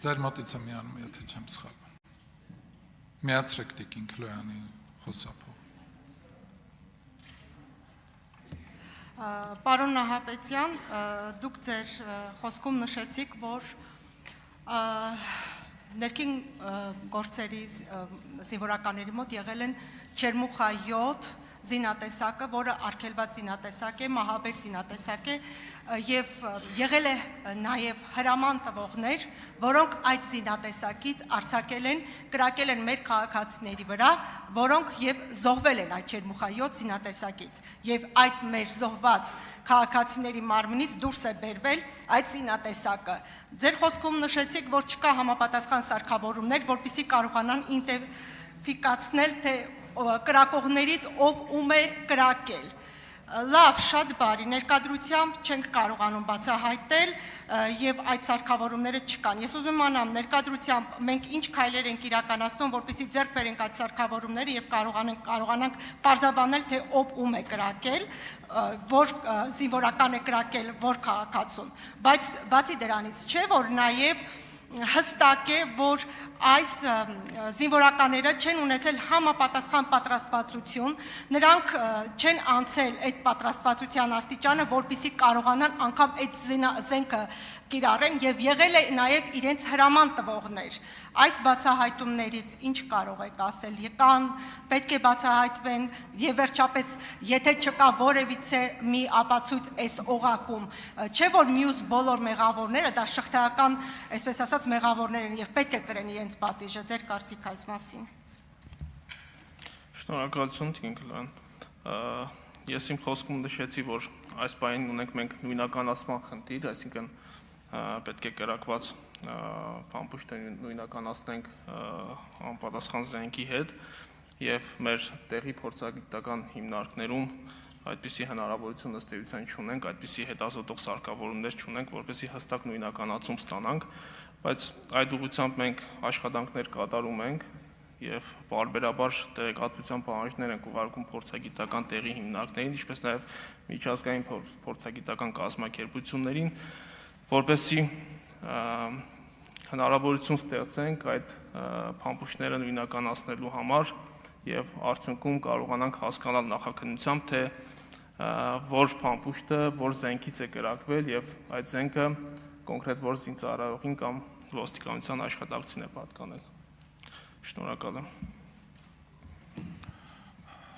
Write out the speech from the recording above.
Ձեր մոտից եմ միանում, եթե չեմ սխալվում։ Միացրեք Տիկին Քլոյանի խոսափող։ Պարոն Նահապետյան, դուք ձեր խոսքում նշեցիք, որ ներքին գործերի զինվորականների մոտ եղել են Չերմուխա 7 զինատեսակը, որը արգելված զինատեսակ է, մահաբեր զինատեսակ է, եւ եղել է նաեւ հրաման տվողներ, որոնք այդ զինատեսակից արձակել են, կրակել են մեր քաղաքացիների վրա, որոնք եւ զոհվել են այդ Չերմուխա 7 զինատեսակից, եւ այդ մեր զոհված քաղաքացիների մարմնից դուրս է բերվել այդ զինատեսակը։ Ձեր խոսքում նշեցիք, որ չկա համապատասխան սարքավորումներ, որպեսզի կարողանան իդենտիֆիկացնել, թե կրակողներից ով ում է կրակել։ Լավ, շատ բարի, ներկայությամբ չենք կարողանում բացահայտել եւ այդ սարքավորումները չկան։ Ես ուզում իմանամ, ներկայությամբ մենք ինչ քայլեր ենք իրականացնում, որպեսզի ձեռք բերենք այդ սարքավորումները եւ կարողանանք պարզաբանել, թե ով ում է կրակել, որ զինվորական է կրակել, որ քաղաքացուն։ Բայց բացի դրանից չէ, որ նաեւ հստակ է, որ այս զինվորականները չեն ունեցել համապատասխան պատրաստվածություն, նրանք չեն անցել այդ պատրաստվածության աստիճանը, որպեսզի կարողանան անգամ այդ զենքը կիրառեն եւ եղել է նաեւ իրենց հրաման տվողներ։ Այս բացահայտումներից ինչ կարող եք ասել։ Եկան, պետք է բացահայտվեն եւ վերջապես, եթե չկա որևիցե մի ապացույց այս օղակում, չէ՞ որ մյուս բոլոր մեղավորները դա շղթայական, այսպես ասած, մեղավորներ են եւ պետք է կրեն իրենց պատիժը։ Ձեր կարծիքը այս մասին։ Շնորհակալություն, Տիկին։ Ես իմ խոսքում նշեցի, որ այս պահին ունենք մենք նույնականացման խնդիր, այսինքն պետք է կրակված փամփուշտը նույնականացնենք անպատասխան զենքի հետ եւ մեր տեղի փորձագիտական հիմնարկներում այդպիսի հնարավորություն ըստ էության չունենք, այդպիսի հետազոտող սարքավորումներ չունենք, որպեսզի հստակ նույնականացում ստանանք, բայց այդ ուղղությամբ մենք աշխատանքներ կատարում ենք եւ բարբերաբար տեղեկատվության պահանջներ ենք ուղարկում փորձագիտական տեղի հիմնարկներին, ինչպես նաեւ միջազգային փորձագիտական կազմակերպություններին, որպեսզի հնարավորություն ստեղծենք այդ փամփուշտները նույնականացնելու համար եւ արդյունքում կարողանանք հասկանալ նախաքննությամբ, թե որ փամփուշտը, որ զենքից է կրակվել եւ այդ զենքը կոնկրետ որ զինծառայողին կամ ոստիկանության աշխատակցին է պատկանել։ Շնորհակալ եմ։